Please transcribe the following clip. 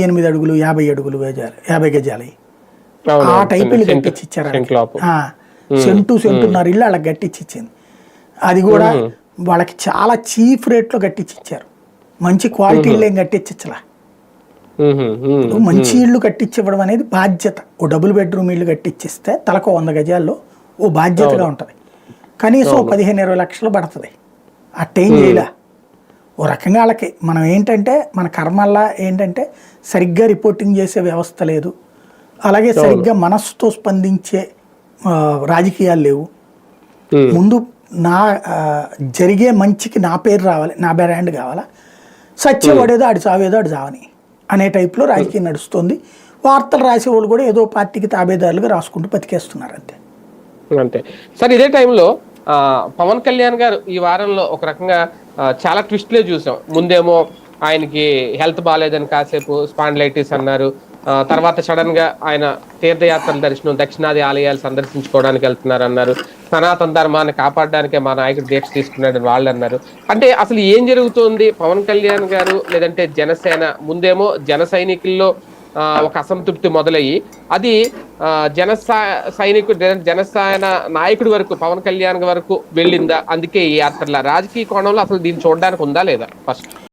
8 అడుగులు 50 అడుగులు గజాలు 50 గజాలు ఆ టైపులు కట్టించి ఇచ్చారు. సెంటున్నర ఇల్లు వాళ్ళకి కట్టించి ఇచ్చింది. అది కూడా వాళ్ళకి చాలా చీప్ రేట్లో కట్టించి ఇచ్చారు. మంచి క్వాలిటీ ఇల్లు ఏం కట్టించలా. మంచి ఇల్లు కట్టించివ్వడం అనేది బాధ్యత. ఓ డబుల్ బెడ్రూమ్ ఇల్లు కట్టించిస్తే తలకు 100 గజాల్లో ఓ బాధ్యతగా ఉంటుంది. కనీసం 15-20 లక్షలు పడుతుంది. అట్టేం చేయలే. ఓ రకంగా వాళ్ళకి మనం ఏంటంటే మన కర్మల్లా ఏంటంటే సరిగ్గా రిపోర్టింగ్ చేసే వ్యవస్థ లేదు, అలాగే సరిగ్గా మనస్సుతో స్పందించే రాజకీయాలు లేవు. ముందు నా జరిగే మంచికి నా పేరు రావాలి, నా బ్రాండ్ కావాలా, సత్యపడేదో ఆడి చావేదో ఆడి చావని అనే టైప్లో రాజకీయం నడుస్తుంది. వార్తలు రాసేవాళ్ళు కూడా ఏదో పార్టీకి తాబేదారులుగా రాసుకుంటూ బతికేస్తున్నారు అంతే. అంతే సార్. ఇదే టైంలో పవన్ కళ్యాణ్ గారు ఈ వారంలో ఒక రకంగా చాలా ట్విస్ట్లే చూసాం. ముందేమో ఆయనకి హెల్త్ బాగాలేదని కాసేపు స్పాండిలైటిస్ అన్నారు. తర్వాత సడన్ గా ఆయన తీర్థయాత్రల దర్శనం, దక్షిణాది ఆలయాలు సందర్శించుకోవడానికి వెళ్తున్నారు అన్నారు. సనాతన ధర్మాన్ని కాపాడడానికే మా నాయకుడు దీక్ష తీసుకున్నాడని వాళ్ళు అన్నారు. అంటే అసలు ఏం జరుగుతుంది? పవన్ కళ్యాణ్ గారు లేదంటే జనసేన ముందేమో జన సైనికుల్లో ఒక అసంతృప్తి మొదలయ్యి అది జనసేన నాయకుడి వరకు, పవన్ కళ్యాణ్ వరకు వెళ్ళిందా? అందుకే ఈ యాత్రల రాజకీయ కోణంలో అసలు దీన్ని చూడడానికి ఉందా లేదా? ఫస్ట్